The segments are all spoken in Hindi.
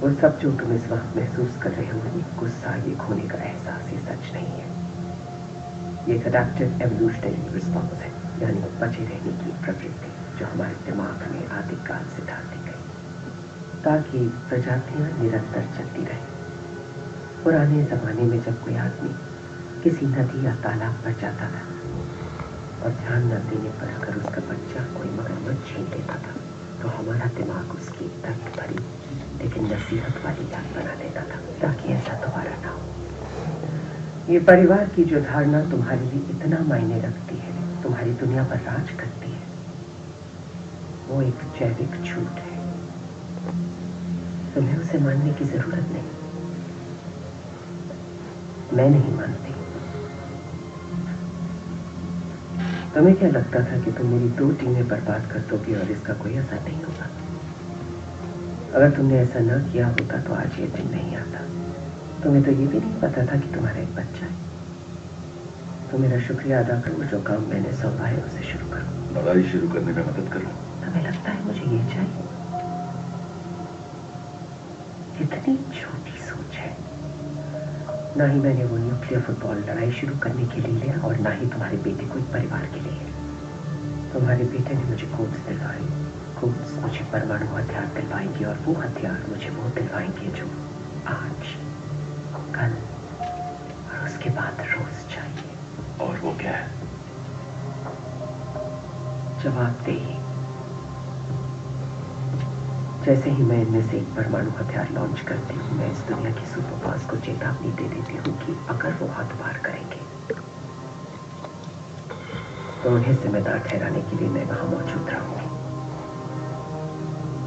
वो सब जो तुम इस वक्त महसूस कर रहे हो, ये गुस्सा, ये खोने का एहसास, ये सच नहीं है। ये एक अडैप्टिव एवोल्यूशनरी रिस्पॉन्स है, यानी बचे रहने की प्रवृत्ति जो हमारे दिमाग में आदिकाल से डाल दी गई ताकि प्रजातियां निरंतर चलती रहें। पुराने जमाने में जब कोई आदमी किसी नदी या तालाब पर जाता था और ध्यान न देने पर अगर उसका बच्चा कोई मगरमच्छ छीन लेता था, तो हमारा दिमाग उसकी दर्द भरी लेकिन नसीहत वाली याद बना देता था ताकि ऐसा दोबारा ना हो। ये परिवार की जो धारणा तुम्हारे लिए इतना मायने रखती है, तुम्हारी दुनिया पर राज करती है, वो एक जैविक झूठ है। तुम्हें उसे मानने की जरूरत नहीं। मैं नहीं मानती। तुम्हें क्या लगता था कि तुम मेरी 2 टीमें बर्बाद कर दोगे और इसका कोई असर नहीं होगा? अगर तुमने ऐसा न किया होता तो आज ये दिन नहीं आता। तुम्हें तो ये भी नहीं पता था कि तुम्हारा एक बच्चा है। तो मेरा शुक्रिया अदा करो, जो काम मैंने सौंपा है उसे शुरू करो। लड़ाई शुरू करने में मदद करो। तुम्हें लगता है मुझे ये चाहिए? इतनी छोटी सोच है। ना ही मैंने वो न्यूक्लियर फुटबॉल लड़ाई शुरू करने के लिए लिया और ना ही तुम्हारे बेटे को एक परिवार के लिए। तुम्हारे बेटे ने मुझे कोड्स दिलवाए, कोड्स मुझे परमाणु हथियार दिलवाएंगे और वो हथियार मुझे वो दिलवाएंगे जो आज, कल और उसके बाद रोज चाहिए। और वो क्या है? जवाबदेही। जैसे ही मैं इनमें से एक परमाणु हथियार लॉन्च करती हूँ, मैं इस दुनिया के सुपर पावर्स को चेतावनी दे देती हूँ कि अगर वो हाथ पार करेंगे तो उन्हें जिम्मेदार ठहराने के लिए मैं वहां मौजूद रहूंगी।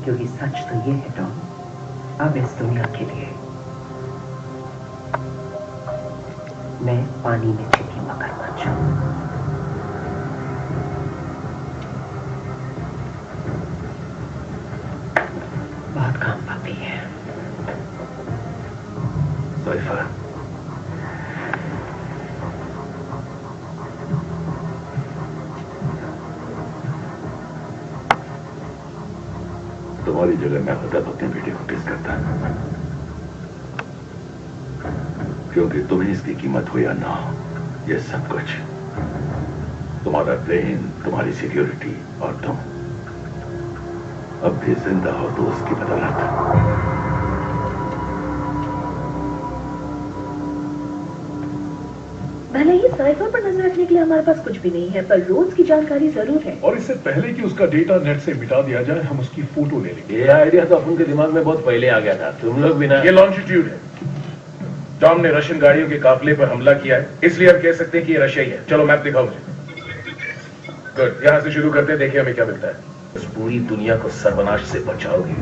क्योंकि सच तो ये है टॉम, अब इस दुनिया के लिए मैं पानी में छिपी मगरमच्छ हूं। बहुत काम बाकी है। साइफा, तुम्हारी जगह मैं होता तो अपने बेटे को किस करता, क्योंकि तुम्हें इसकी कीमत हो या ना हो, ये सब कुछ तुम्हारा प्लेन, तुम्हारी सिक्योरिटी और तुम अब भी जिंदा हो तो उसकी बदौलत। भले ही साइफर पर नजर रखने के लिए हमारे पास कुछ भी नहीं है, पर रोज की जानकारी जरूर है। और इससे पहले कि उसका डेटा नेट से मिटा दिया जाए, हम उसकी फोटो ले लेंगे। ये आइडिया तो अपन के दिमाग में बहुत पहले आ गया था, तुम लोग भी ना। ये लॉन्जिट्यूड है। टॉम ने रशियन गाड़ियों के काफिले पर हमला किया है, इसलिए हम कह सकते हैं कि ये रशिया ही है। चलो मैप दिखाओ मुझे। गुड, यहां से शुरू करते हैं, देखिए हमें क्या मिलता है। इस पूरी दुनिया को सर्वनाश से बचाओगे।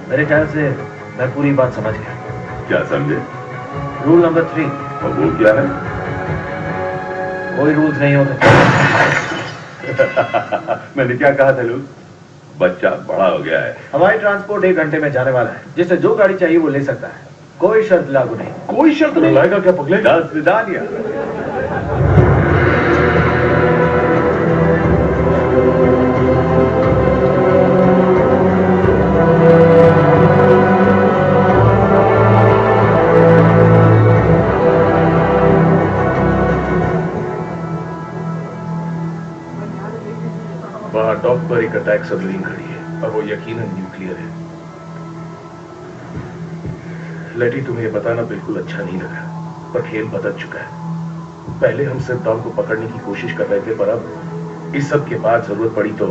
मेरे ख्याल से मैं पूरी बात समझ गया। क्या समझे? Rule number 3। और वो क्या है? कोई रूल्स नहीं होते। मैंने क्या कहा था लूज? बच्चा बड़ा हो गया है। हवाई ट्रांसपोर्ट 1 घंटे में जाने वाला है, जिससे जो गाड़ी चाहिए वो ले सकता है। कोई शर्त लागू नहीं। कोई शर्त नहीं लाएगा क्या पगले? 10 विदानिया। वहां डॉक पर एक अटैक सबमरीन खड़ी है और वो यकीनन न्यूक्लियर है। लेडी, तुम्हें ये बताना बिल्कुल अच्छा नहीं लगा, पर खेल बदल चुका है। पहले हम सिर्फ टॉम को पकड़ने की कोशिश कर रहे थे, पर अब इस सब के बाद जरूरत पड़ी तो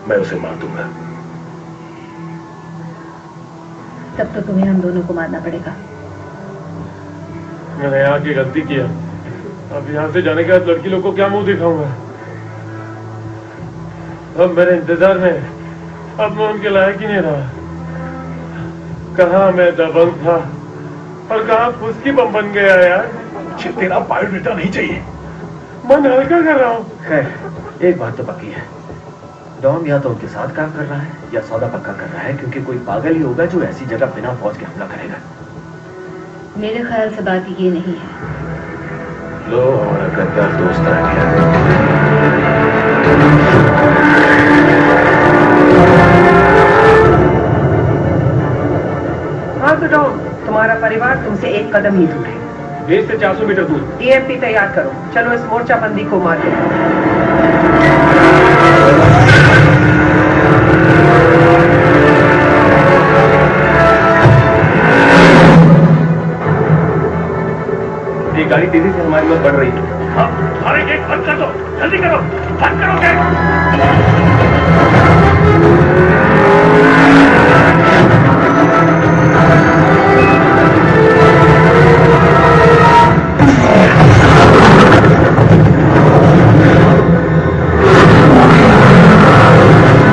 मैं उसे मार दूंगा। तब तो तुम्हें हम दोनों को मारना पड़ेगा। मैंने यहाँ की गलती किया, अब यहाँ से जाने के बाद लड़की लोग को क्या मुंह दिखाऊंगा? अब मेरे इंतजार में अब मैं उनके लायक ही नहीं रहा। कहाँ मैं दबंग था और कहाँ फुसकी बम बन गया यार। मुझे तेरा बायोडेटा नहीं चाहिए। मन हल्का कर रहा हूँ। खैर, एक बात तो पक्की है, डॉम या तो उनके साथ काम कर रहा है या सौदा पक्का कर रहा है, क्योंकि कोई पागल ही होगा जो ऐसी जगह बिना फौज के हमला करेगा। मेरे ख्याल से बात ये नहीं है। लो, हमारा गद्दार दोस्त आ गया। हाँ तो डॉन, तुम्हारा परिवार तुमसे एक कदम ही दूर है। बेस से 400 मीटर दूर। ईएमपी तैयार करो। चलो इस मोर्चाबंदी को मार दो। ये गाड़ी तेजी से हमारी ओर बढ़ रही है। हाँ, सारे गेट बंद कर दो, जल्दी करो, बंद करो गेट।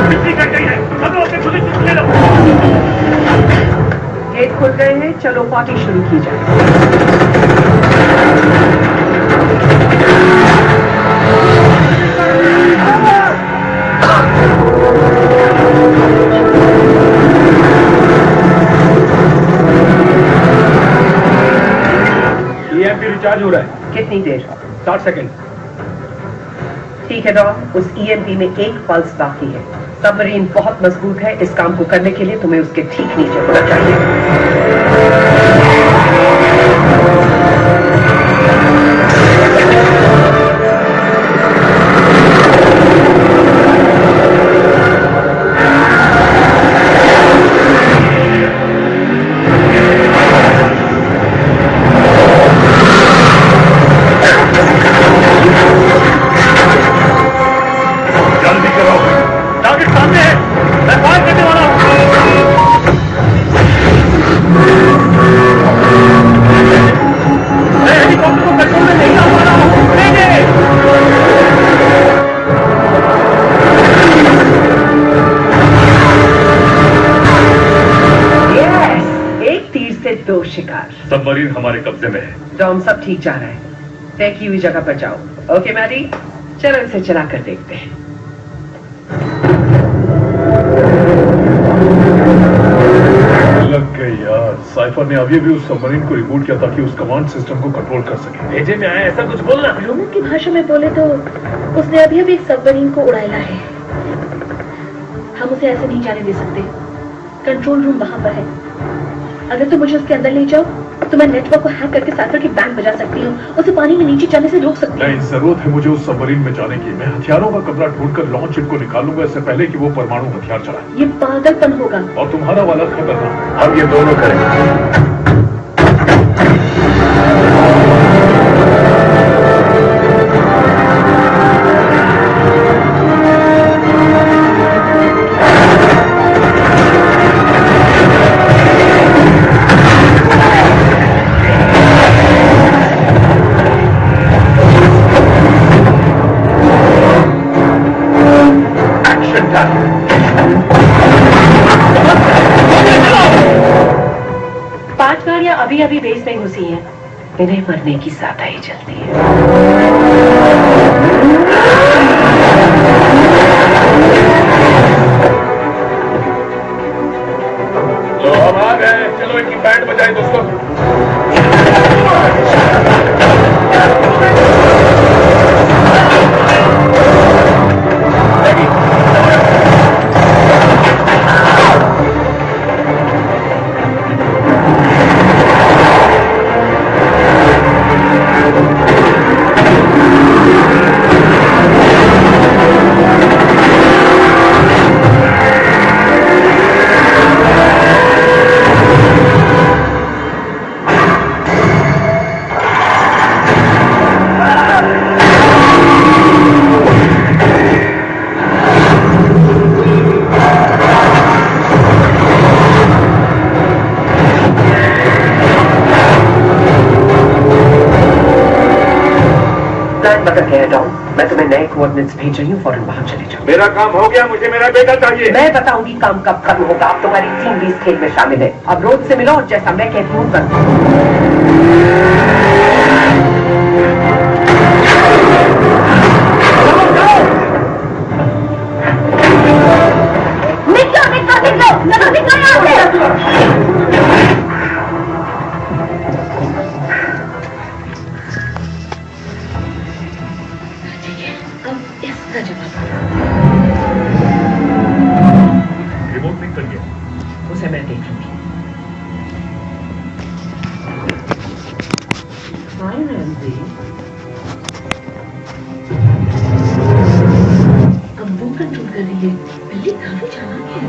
बिजली कट गई है, सब लोग अपने खुले ले लो। गेट खुल गए हैं, चलो पार्टी शुरू की जाए। ईएमपी रिचार्ज हो रहा है। कितनी देर? 60 सेकंड। ठीक है डॉन, उस ईएमपी में एक पल्स बाकी है। सबमरीन बहुत मजबूत है, इस काम को करने के लिए तुम्हें उसके ठीक नीचे होना चाहिए। जल्दी करो, टारगेट सामने है, मैं फायर करने वाला हूँ। मैं हेलीकॉप्टर को कंट्रोल में नहीं ला पा रहा हूँ। यस, एक तीर से दो शिकार। सबमरीन हमारे कब्जे में है। डॉन, सब ठीक जा रहा है। तय की हुई जगह पर जाओ। ओके मैडी, चलो इसे चला कर देखते हैं। लग गई यार। साइफर ने अभी भी उस सबमरीन को रिबूट किया ताकि उस कमांड सिस्टम को कंट्रोल कर सके। भेजे में आया ऐसा कुछ बोलना। रोमन की भाषा में बोले तो उसने अभी अभी एक सबमरीन को उड़ाया है। हम उसे ऐसे नहीं जाने दे सकते। कंट्रोल रूम वहां पर है। अगर तुम मुझे उसके अंदर ले जाओ तो मैं नेटवर्क को हैक करके साइफर की बैंक बजा सकती हूँ। उसे पानी में नीचे जाने से रोक सकती हूँ। नहीं, जरूरत है मुझे उस सबमरीन में जाने की। मैं हथियारों का कमरा ढूंढकर लॉन्च इट को निकालूंगा इससे पहले कि वो परमाणु हथियार चलाए। ये पागलपन होगा। और तुम्हारा वाला खतरनाक। हम ये दोनों करेंगे। पांच गाड़ियां अभी अभी बेस में घुसी हैं। इन्हें मरने की ज्यादा ही जल्दी है। तो हम आ गए, चलो इनकी बैंड बजाएं दोस्तों। मैं तुम्हें नए कोऑर्डिनेट्स भेज रही हूँ, फौरन वहां चले जाओ। मेरा काम हो गया, मुझे मेरा बेटा चाहिए। मैं बताऊंगी काम कब खत्म होगा। अब तुम्हारी टीम भी इस खेल में शामिल है। अब रोज से मिलो और जैसा मैं कहती हूँ अब इसका जवाब away from me. Hi, Ramsey. अब वो कंट्रोल कर रही है, पहले काफी चालाक है।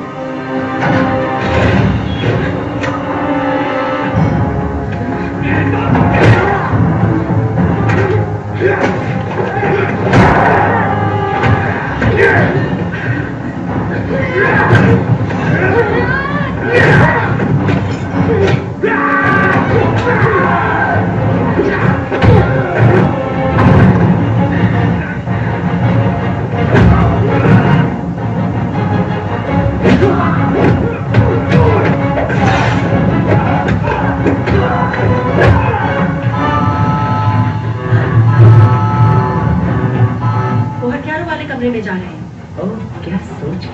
कमरे में जा रहे हैं। ओह, क्या सोच है।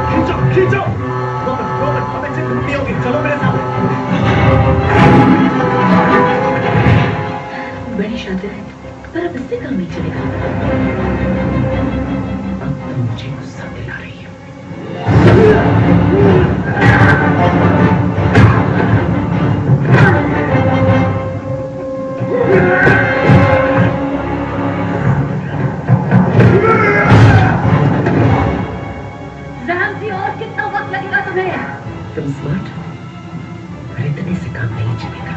खींचो खींचो, रोमन हम इनसे नहीं होगी, चलो मेरे साथ। बड़ी शातिर है, पर अब इससे काम नहीं चलेगा। अब तो मुझे गुस्सा दिला रही है। तुम स्मार्ट हो, पर इतने से काम नहीं चलेगा।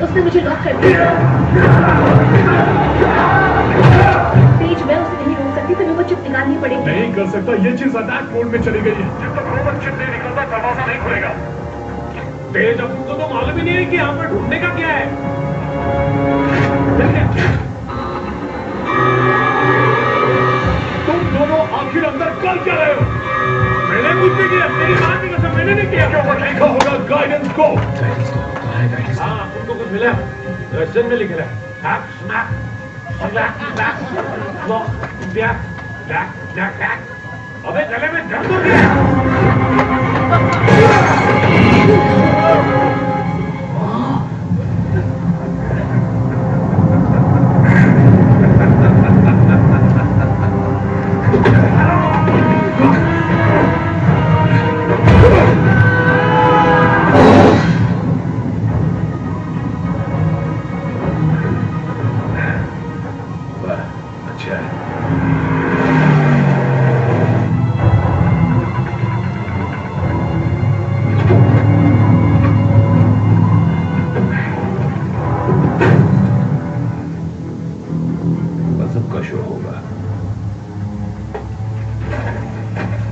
उसने मुझे लॉक कर दिया। तेज मैं उसे नहीं रोक सकती, तुम्हें वो चिप निकालनी पड़ेगी। नहीं कर सकता, ये चीज अटैक मोड में चली गई है। जब तक रोमन चिप नहीं निकलता दरवाजा नहीं खुलेगा। तेज, अब तुमको तो मालूम ही नहीं है कि यहाँ पर ढूंढने का क्या है। तुम दोनों आखिर अंदर कर क्या रहे हो? मैंने कुछ नहीं किया, मेरी मां की कसम, मैंने नहीं किया। क्या ऊपर लिखा होगा गाइडेंस को? गाइडेंस को तो है गाइडेंस। हाँ, तुमको कुछ मिला? रशियन में लिखा है। अबे गले में दर्द हो गया।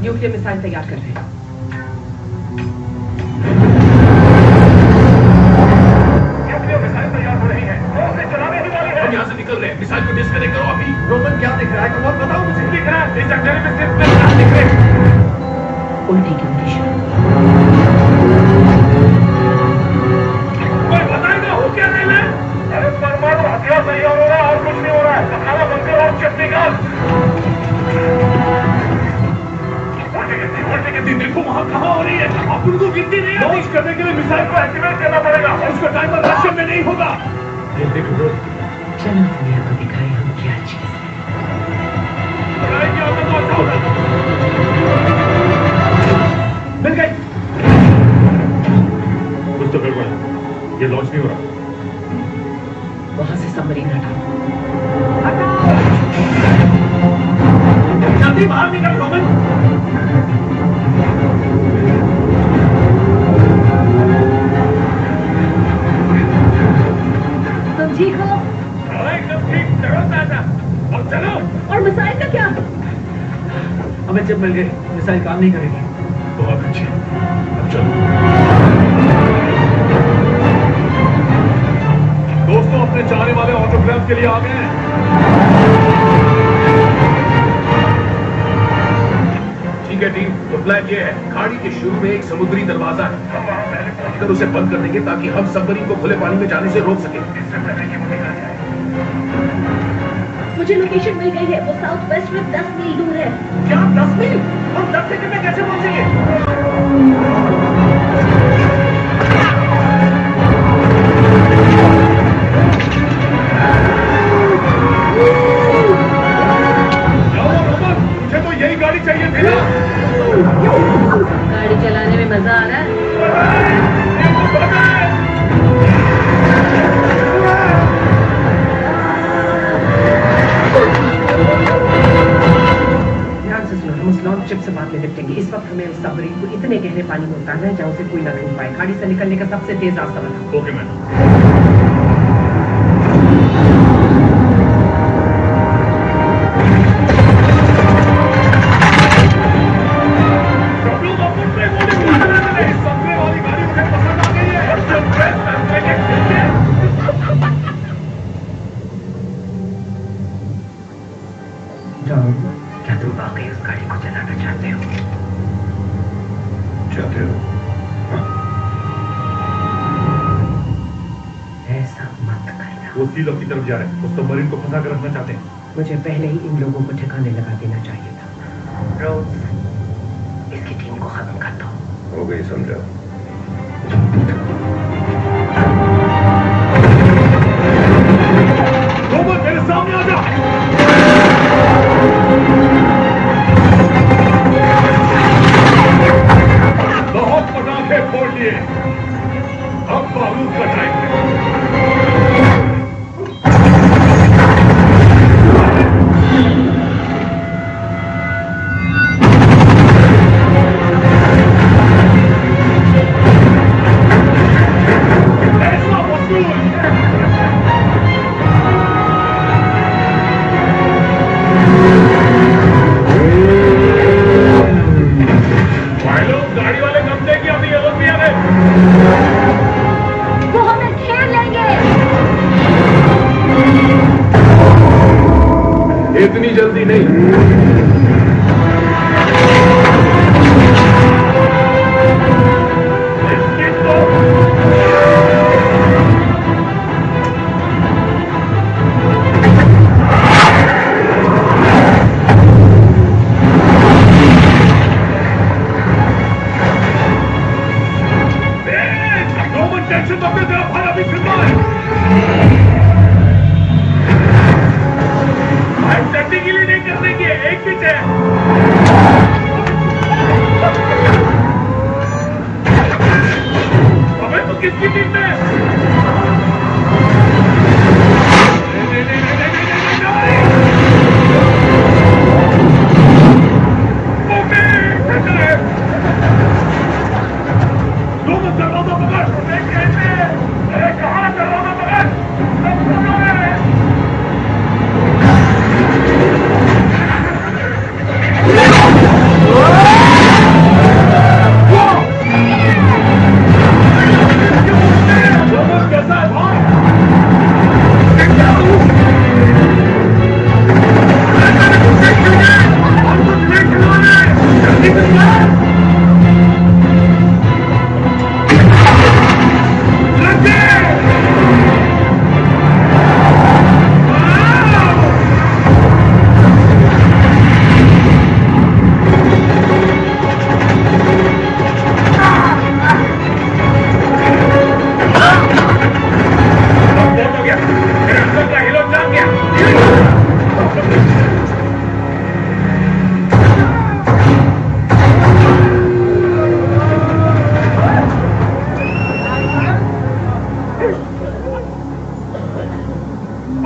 न्यूक्लियर मिसाइल तैयार कर रहे हैं। न्यूक्लियर मिसाइल तैयार हो रही है। चलाने ही वाले हैं। हम यहाँ से निकल रहे हैं। मिसाइल को डिस्कनेक्ट करो अभी। रोमन क्या दिख रहा है? तुम बताओ मुझे। दिख रहा है, इस जगह में सिर्फ क्या दिख रहे हैं? उल्टी की उल्टी। कोई बताएगा हो क्या नहीं है? अरे परमाणु हथियार तैयार हो रहा है और कुछ नहीं हो रहा है। खाना बनकर और चिप निकाल। देखो वहाँ कहाँ हो रही है। आप उनको गिनती नहीं है। लॉन्च करने के लिए मिसाइल को एक्टिवेट करना पड़ेगा और उसका टाइमर रशियन में नहीं होगा। ये देखो, चलो दुनिया को दिखाएं हम क्या चीज है। मिल गई। कुछ तो गड़बड़ है, ये लॉन्च नहीं हो रहा। वहां से सबमरीन हटाओ। जल्दी बाहर निकल रोमन। तुम ठीक हो? एकदम ठीक, चलो दादा, अब चलो। और मिसाइल का क्या? हमें चिप मिल गई, मिसाइल काम नहीं करेगी। बहुत अच्छी, अब चलो। दोस्तों अपने चाहने वाले ऑटोग्राफ के लिए आ गए हैं। ठीक है टीम, तो प्लान ये है, खाड़ी के शुरू में एक समुद्री दरवाजा है। हम वहां पहले पहुंचकर उसे बंद कर देंगे ताकि हम सबमरीन को खुले पानी में जाने से रोक सकें। इससे पहले कि वो निकल जाए। मुझे लोकेशन मिल गई है, वो साउथ वेस्ट में 10 मील दूर है। क्या 10 मील? हम 10 सेकंड में कैसे पहुंचेंगे? लॉर्डशिप से बाद में निपटेंगे। इस वक्त हमें उस सबमरीन को इतने गहरे पानी में उतारना है जहां उसे कोई ना ढूंढ पाए। खाड़ी से निकलने का सबसे तेज रास्ता बनाओ। Okay madam. क्या तुम वाकई उस गाड़ी को चलाना चाहते हो? चाहते हो? ऐसा मत करना। वो सील की तरफ जा रहे हैं। उस सबमरीन को फंसा कर रखना चाहते हैं। मुझे पहले ही इन लोगों को ठिकाने लगा देना चाहिए था। रोज, इसकी टीम को खत्म कर दो। हो गई समझा। रोमन मेरे सामने आ जा। बहुत पटाखे फोड़ लिए, अब बारूद का टाइम है। ऐसा वसूल गाड़ी वाले कब्जे की अभी ओलंपिया में वो हमें घेर लेंगे। इतनी जल्दी नहीं। टेंशन तो अपने तरफ हर अभी फिर चट्टी के लिए नहीं करने की एक पिच है। हमें तो किसकी टीम में दरवाजा पकड़। कहाँ दरवाजा पकड़। कैसा है भाई?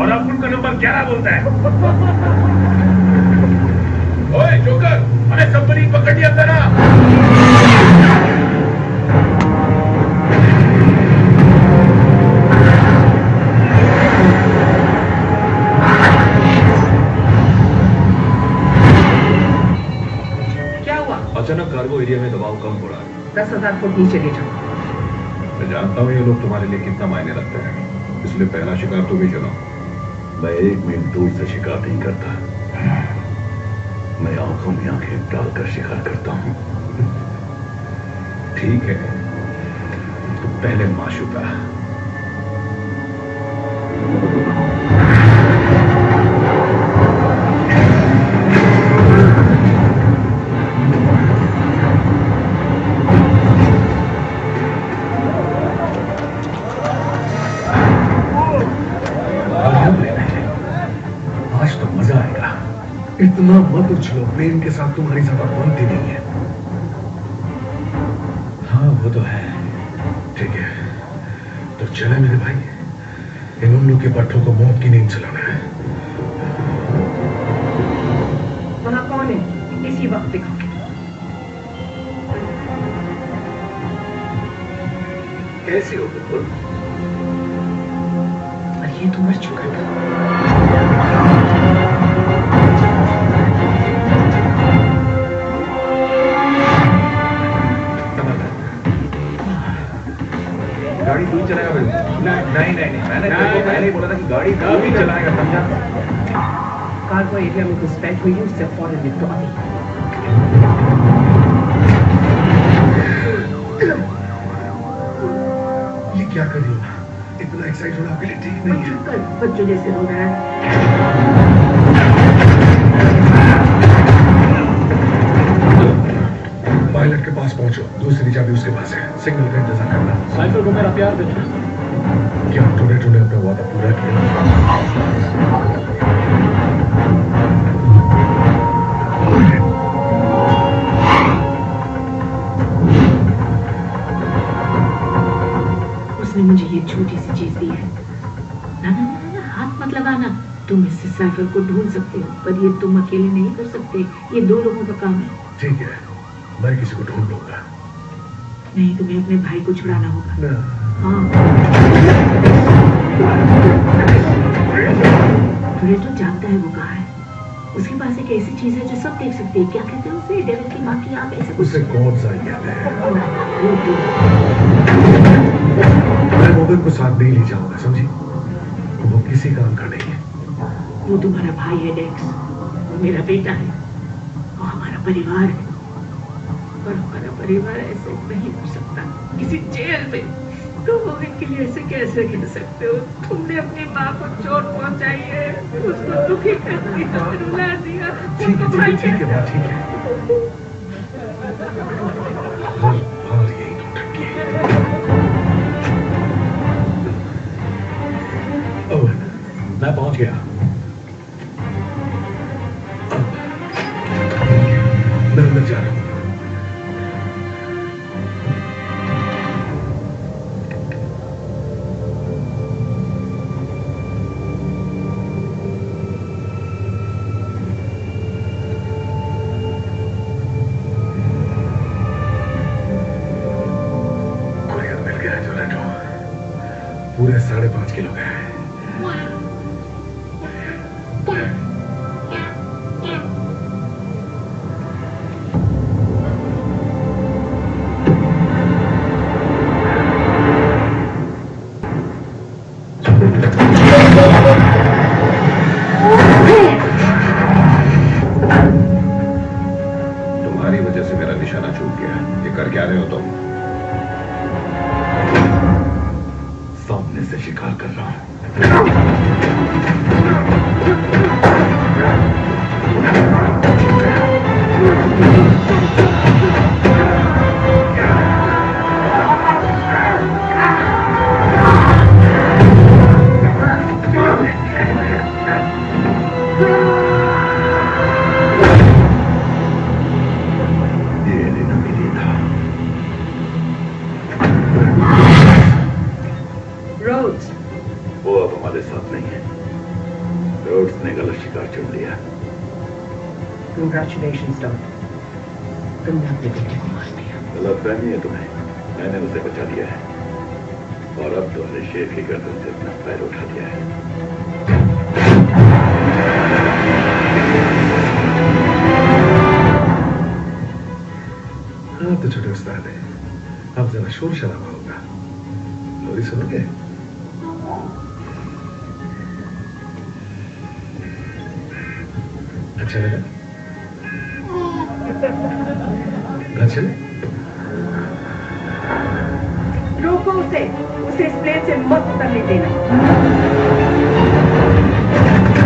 और अब उनका नंबर 11 बोलता है। ओए जोकर, हमें सबमरीन पकड़ लिया था ना। क्या हुआ? अचानक कार्गो एरिया में दबाव कम हो रहा है। 10,000 फुट नीचे ले जाओ। मैं जानता हूँ ये लोग तुम्हारे लिए कितना मायने रखते हैं, इसलिए पहला शिकार तुम ही चुनो। मैं 1 मिनट दूर से शिकार नहीं करता। मैं आंखों में आंखें डालकर शिकार करता हूँ। ठीक है, तो पहले माशूका। आज तो मजा आएगा। इतना मत उछलो, प्लेन के साथ तुम्हारी ज्यादा बनती नहीं है। हाँ वो तो है। ठीक है, तो चले मेरे भाई, इन उल्लू के पट्टों को मौत की नींद चलाना है। वहां कौन है? इसी वक्त दिखाओ। कैसी हो बुलबुल? और ये तो मर चुका था। गाड़ी तू चलाएगा भाई? नहीं मैंने पहले ही बोला था कि गाड़ी तू ही चलाएगा, समझा? कार्गो एरिया में घुसपैठ हुई है, उससे फौरन निपटो अभी। ये क्या कर रही हो? इतना एक्साइट होना आपके लिए ठीक नहीं है। बच्चों जैसे रो रहा है। पायलट के पास पहुंचो, दूसरी चाबी उसके पास है। सिग्नल का इंतजार करना। साइफर को मेरा प्यार देना। क्या टोरेटो ने अपना वादा पूरा किया? उसने मुझे ये छोटी सी चीज दी है। ना, हाथ मत लगाना। तुम इससे साइफर को ढूंढ सकते हो, पर ये तुम अकेले नहीं कर सकते। ये 2 लोगों का काम है। ठीक है, मैं किसी को ढूंढ लूंगा। नहीं, तुम्हें अपने भाई को छुड़ाना होगा। हाँ। टोरेटो जानता है वो कहाँ है। उसके पास एक ऐसी चीज है जो सब देख सकते हैं। क्या कहते हैं उसे? डेविल की माँ की आंख, ऐसा कुछ। उसे कौन सा कहते हैं? मैं मोगन को साथ नहीं ले जाऊंगा, समझी? वो किसी काम का नहीं है। वो तुम्हारा भाई है डेक्स, मेरा बेटा है, वो हमारा परिवार है। और हमारा परिवार ऐसे नहीं कर सकता किसी जेल में। तुम मोगन के लिए ऐसे कैसे कह सकते हो? तुमने अपनी माँ को चोट पहुंचाई है, उसको दुखी कर दिया, रुला दिया। ठीक है माँ, ठीक है। हर बार यही नौटंकी है। ओवन, मैं पहुंच गया। मैं अंदर जा रहा हूँ। पूरे 5.5 किलो गए। तुम्हारी वजह से मेरा निशाना चूक गया। ये कर क्या रहे हो तुम? सामने से शिकार कर रहा हूं। वो अब हमारे साथ नहीं है। रोड्स ने गलत शिकार चुन लिया। Congratulations, Dot. तुमने अपने बेटे को मार दिया। गलतफहमी है तुम्हें। मैंने उसे बचा लिया है और अब तुमने शेर की गर्दन से अपना पैर उठा दिया है। हाँ तो छोटे उस्ताद है, अब जरा शोर शराबा होगा। लोरी सुनोगे? अच्छा लगा? घर चले? रोको उसे इस प्लेन से मत उतरने देना।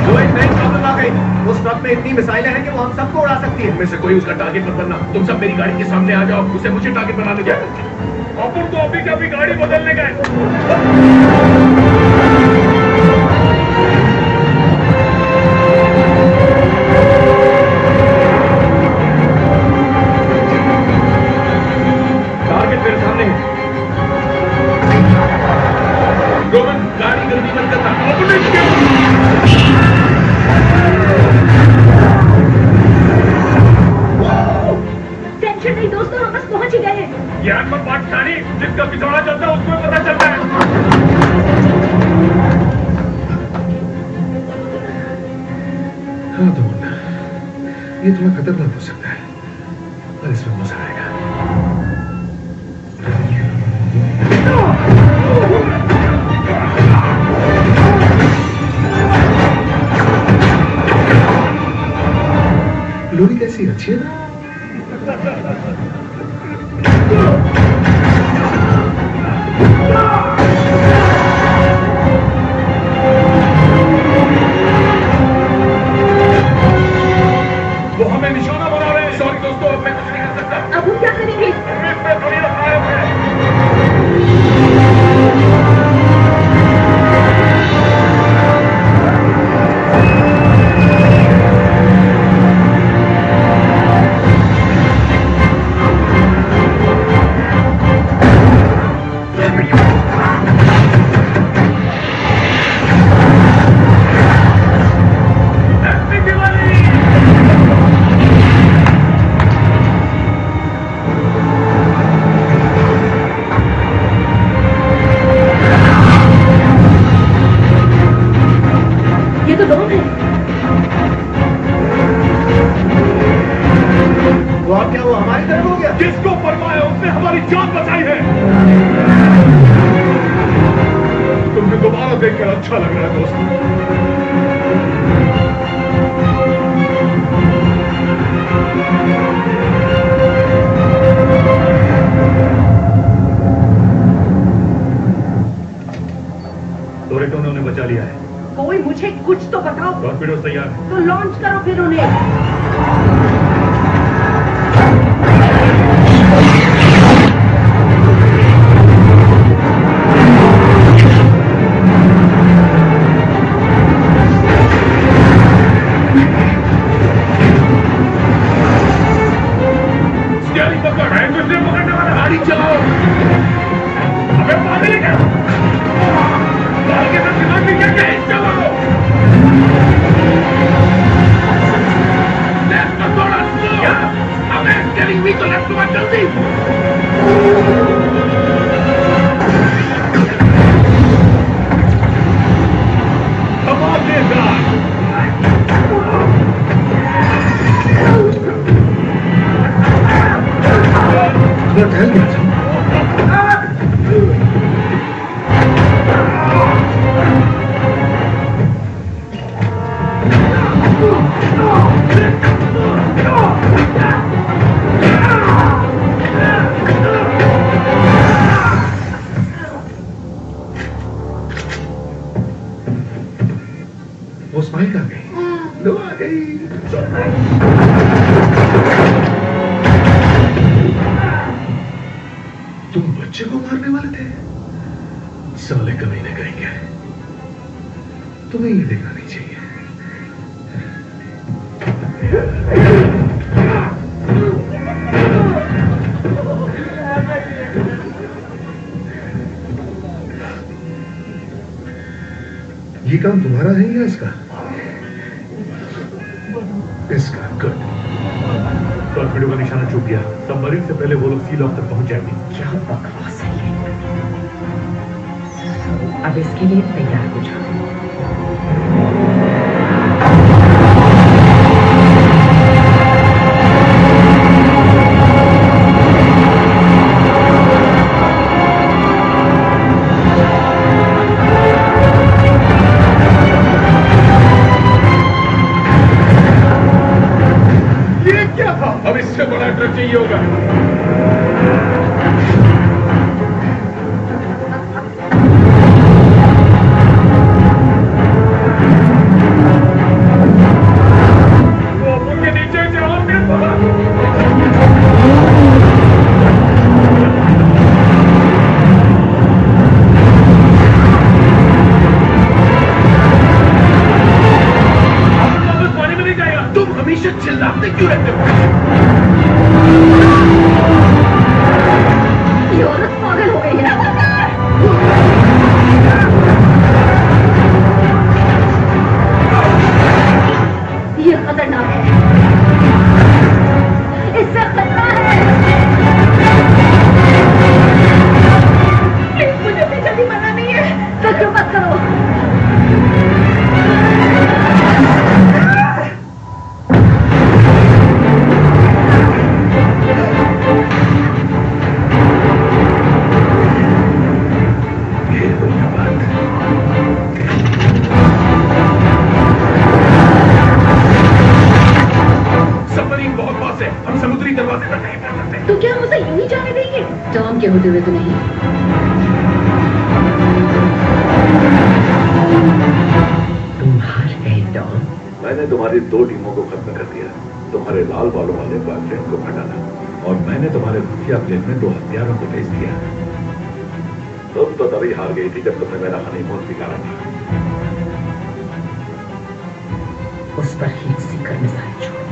जो एक नई प्रॉब्लम आ गई। उस ट्रक में इतनी मिसाइलें हैं कि वो हम सबको उड़ा सकती है। इनमें से कोई उसका टारगेट मत बनना। तुम सब मेरी गाड़ी के सामने आ जाओ, उसे मुझे टारगेट बना दो। अपन तो अभी कभी गाड़ी बदलने गए। टारगेट मेरे सामने है। रोमन, गाड़ी जल्दी बंद करना। टेंशन नहीं दोस्तों, हम बस पहुंच ही गए हैं। ये आत्मा पाकिस्तानी जिसका पिछौड़ा चलता है उसको पता हाँ तो ये थोड़ा खतरनाक हो सकता है, पर इसमें मजा आएगा। लोरी कैसी अच्छी है ना? वो हमें निशाना बना रहे हैं। सॉरी दोस्तों, अब मैं कुछ नहीं कर सकता। अब हम क्या करेंगे? इसमें थोड़ी रखायत है। ये तो डॉन है। वो क्या वो हमारी तरफ हो गया? जिसको परवाह है उसने हमारी जान बचाई है। तुमने दोबारा देखकर अच्छा लग रहा है दोस्त। टोरेटो ने उन्हें बचा लिया है। कोई मुझे कुछ तो बताओ। टॉर्पीडोज तैयार है। तो लॉन्च करो फिर उन्हें। स्टीयरिंग पकड़। मैं तुझे पकड़ने वाला। गाड़ी चलाओ। अबे पागल है क्या? गाड़ी के साथ दिमाग में क्या क्या है? चलाओ। लेफ्ट को थोड़ा स्लो। अबे स्टीयरिंग भी तो लेफ्ट को जल्दी। धमाकेदार। मैं ठहर गया था। वो स्माइल आ गई। लो आ गई। तुम बच्चे को मारने वाले थे? साले कमीने करेंगे। तुम्हें ये देखना नहीं चाहिए। ये काम तुम्हारा है या इसका? इसका। गुड। टॉर्पीडो का निशाना चूक गया। सबमरीन से पहले वो लोग सी लॉक तक पहुंच जाएंगे। क्या बकवास है ये? अब इसके लिए तैयार हो जाओ। ये क्या था? अब इससे बड़ा ट्रक चाहिए होगा। चिल्लाते क्यों रहते हो? ये औरत पागल हो गई है। ये खतरनाक है। इससे खतरा है। प्लीज मुझे भी जल्दी मना नहीं है। तो क्यों मत करो? के होते हुए तो नहीं। तुम हार गए डॉन। मैंने तुम्हारी 2 टीमों को खत्म कर दिया, तुम्हारे लाल बालों वाले बॉयफ्रेंड को भगाना, और मैंने तुम्हारे खुफिया प्लेन में 2 हथियारों को भेज दिया। तुम तो तभी हार गई थी जब तुमने मेरा हनीमून बिगाड़ा था। उस पर हीट सीकर मिसाइल छोड़।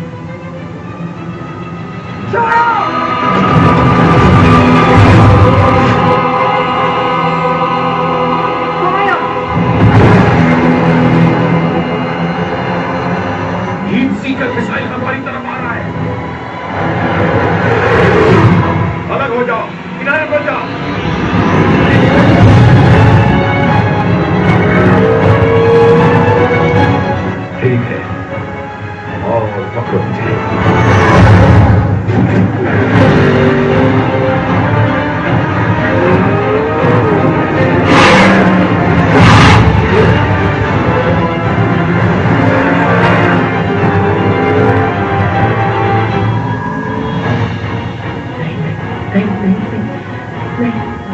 हीट सीकर मिसाइल हमारी तरफ आ रहा है। अलग हो जाओ, किनारे पर जाओ। ठीक है, और पकड़ो मुझे।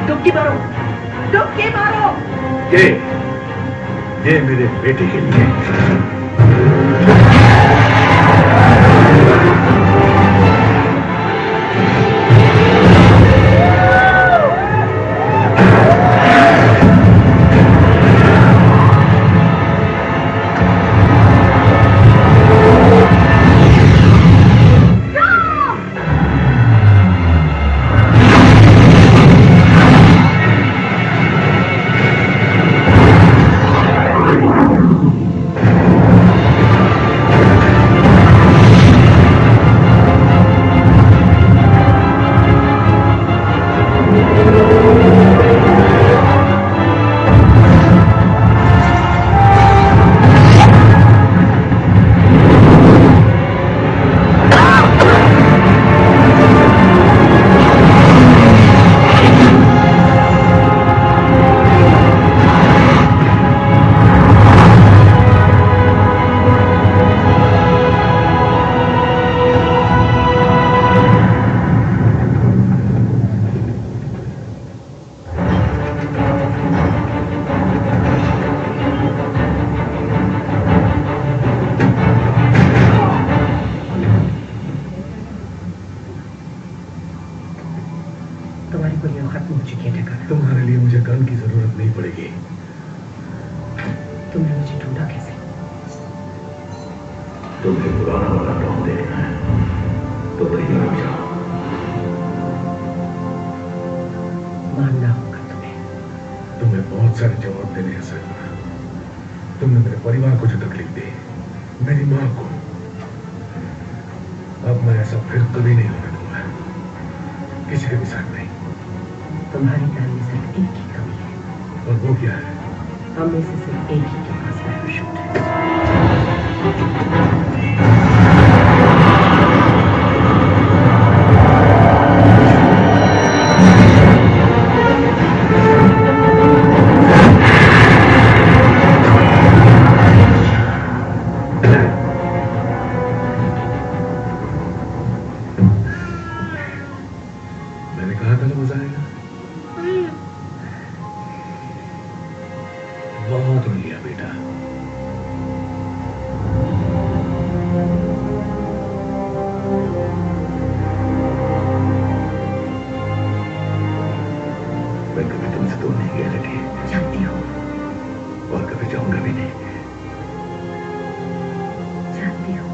डुबकी मारो, डुबकी मारो। ये मेरे बेटे के लिए। तुम्हारे लिए मुझे गन की जरूरत नहीं पड़ेगी। तुमने मुझे ढूंढा कैसे? तुम्हें पुराना वाला डॉन देखना है तो तैयार हो जाओ। मानना होगा तुम्हें बहुत सारे जवाब देने हैं सर। तुमने मेरे परिवार को जो तकलीफ दी, मेरी मां को, अब मैं ऐसा फिर कभी नहीं होने दूंगा, किसी के भी साथ नहीं। तुम्हारी जान में सिर्फ एक ही कमी है। और वो क्या है? हम में से सिर्फ एक ही के पास पैराशूट है। मैंने कहा था ना मजा आएगा। बहुत हो गया बेटा। मैं कभी तुमसे दूर नहीं गया लेटी। जानती हो, और कभी जाऊंगा भी नहीं। जानती हो।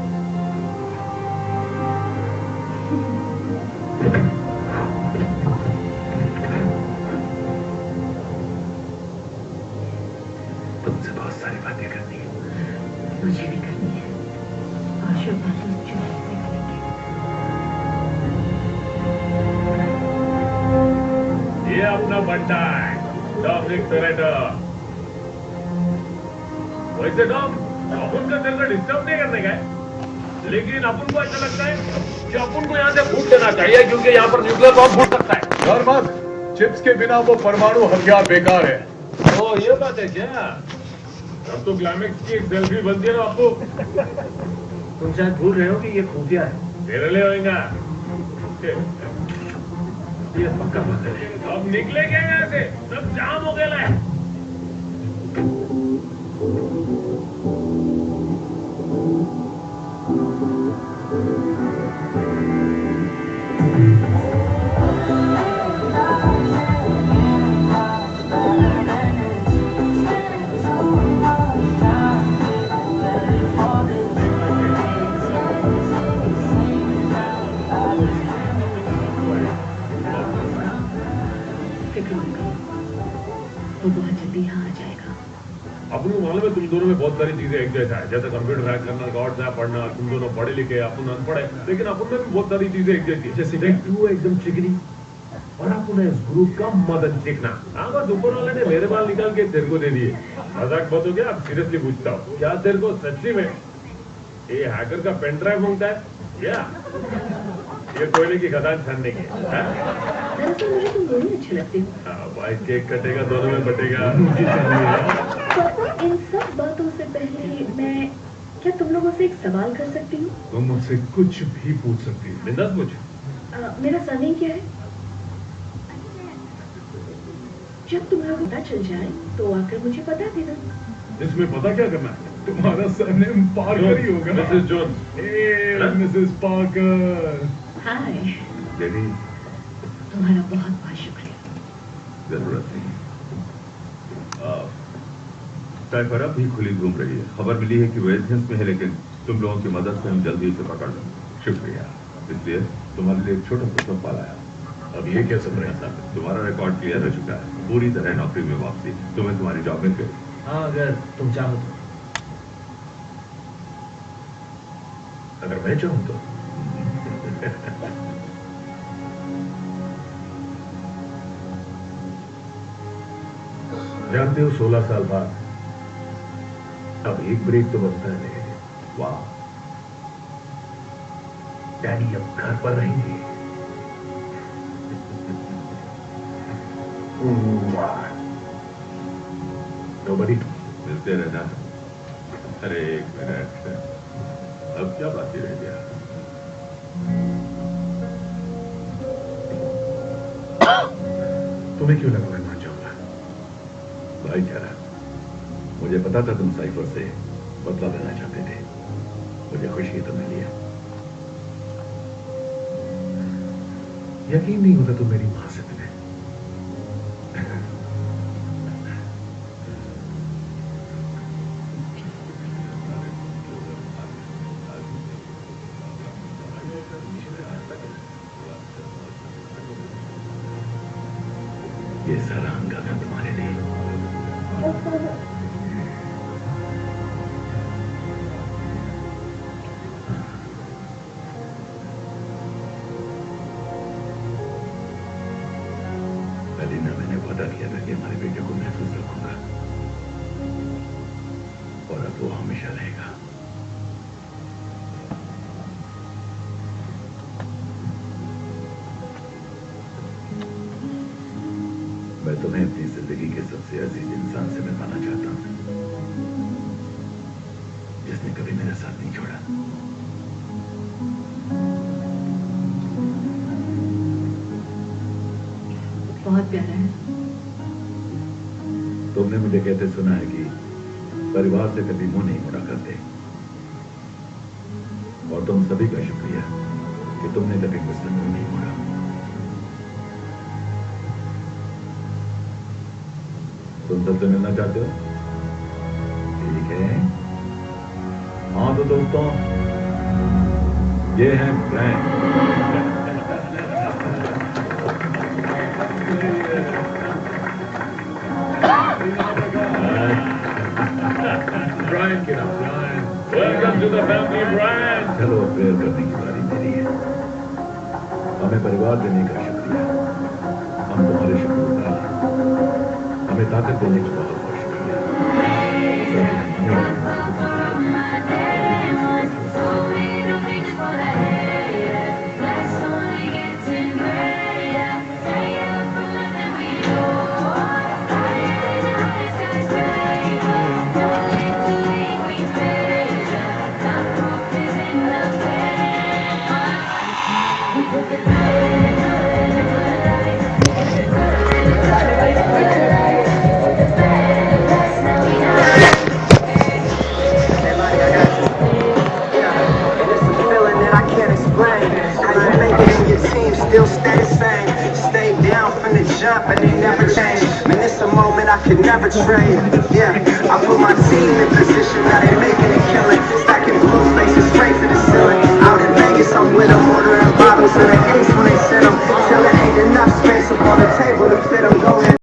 तुमसे बहुत सारी बातें करनी है। मुझे भी करनी है। और शुभ बातें चुनाव से करेंगे। ये अपना बट्टा है, डॉमिनिक टोरेटो। वैसे डॉम, अपन का तेरे को डिस्टर्ब नहीं करने का है, लेकिन अपन को ऐसा लगता है कि अपन को यहाँ से फूट देना चाहिए, क्योंकि यहाँ पर न्यूक्लियर बॉम्ब फूट सकता है। डर मत, चिप्स के बिना वो परमाणु हथियार बेकार है। ओ ये बात है क्या? अब तो क्लाइमेक्स की एक सेल्फी बनती है ना आपको। तुम शायद भूल रहे हो कि ये खुफिया है। तेरे लिए होएगा। ये पक्का बंद है। अब निकले क्या यहाँ से? सब जाम हो गया है। वो बहुत जल्दी यहाँ आ जाएगा। अपन को मालूम है तुम दोनों में बहुत सारी चीजें एक जैसा है, जैसे कंप्यूटर हैक करना, गॉड मैप पढ़ना। तुम दोनों पढ़े लिखे, अपन अनपढ़ है, लेकिन अपन में भी बहुत सारी चीजें एक जैसी है। जैसे तू एकदम चिकनी और अपन है इस ग्रुप का मदन चिकना। हाँ, बस ऊपर वाले ने मेरे बाल निकाल के तेरे को दे दिए। मजाक बहुत हो गया, अब सीरियसली पूछता हूँ, क्या तेरे को सच्ची में ये हैकर का पेन ड्राइव मांगता है क्या? ये कोयले की खदान छानने की? दरअसल मुझे तुम दोनों अच्छे लगते हो। हाँ भाई, केक कटेगा, दोनों में बटेगा। पापा, इन सब बातों से पहले मैं क्या तुम लोगों से एक सवाल कर सकती हूँ? तुम मुझसे कुछ भी पूछ सकती हो। बिंदास पूछ। मेरा सरनेम क्या है? जब तुम्हें पता चल जाए तो आकर मुझे बता देना। इसमें पता क्या करना है? तुम्हारा सरनेम पार्कर ही होगा। Mrs Jones. Mrs Parker. Hi, Jenny, तुम्हारा बहुत बहुत शुक्रिया। जरूरत नहीं। साइफर भी खुली घूम रही है। खबर मिली है कि वो एजेंट्स में है, लेकिन तुम लोगों की मदद से हम जल्दी उसे पकड़ लेंगे। शुक्रिया। इसलिए तुम्हारे लिए एक छोटा सा सवाल आया। अब ये क्या सुन रहे हैं साहब? तुम्हारा रिकॉर्ड क्लियर हो चुका है, पूरी तरह नौकरी में वापसी। तुम्हें तुम्हारी जॉब मिल गई। हाँ, अगर तुम चाहो तो। अगर मैं चाहूं तो। जानते हो, 16 साल बाद अब एक ब्रेक तो बनता है। वाह, डैडी अब घर पर रहेंगे। नोबडी। मिलते रहना। अरे एक मिनट, अब क्या बाकी रह गया? तुम्हें क्यों लगा मैं मान जाऊंगा? भाईचारा, मुझे पता था तुम साइफर से बदला लेना चाहते थे। मुझे खुशी है तुमने लिया। यकीन नहीं होता तुम मेरी मां से मिले। ये सारा हंगामा तुम्हारे लिए। अलीना, मैंने वादा किया था कि हमारे बेटे को महफूज रखूंगा, और अब वो हमेशा रहेगा। मैं तुम्हें अपनी जिंदगी के सबसे अजीज इंसान से मिलवाना चाहता हूं, जिसने कभी मेरा साथ नहीं छोड़ा। बहुत प्यारा है। तुमने मुझे कहते सुना है कि परिवार से कभी मुंह नहीं मोड़ा करते, और तुम सभी का शुक्रिया कि तुमने कभी मुझसे मुंह नहीं मोड़ा। तुम सबसे मिलना चाहते हो? ठीक है। हाँ तो दोस्तों, ये है ब्रायन। ब्रायन के नाम Brian. Welcome to the family Brian. चलो, प्रेयर करने की बारी मेरी है। हमें परिवार देने का शुक्रिया। हम तुम्हारे शुक्रगुजार हैं। हमें ताकत देने का बहुत बहुत शुक्रिया। team still stay the same. Stay down from the jump and they never change. Man, it's a moment I could never trade. Yeah, I put my team in position, now they making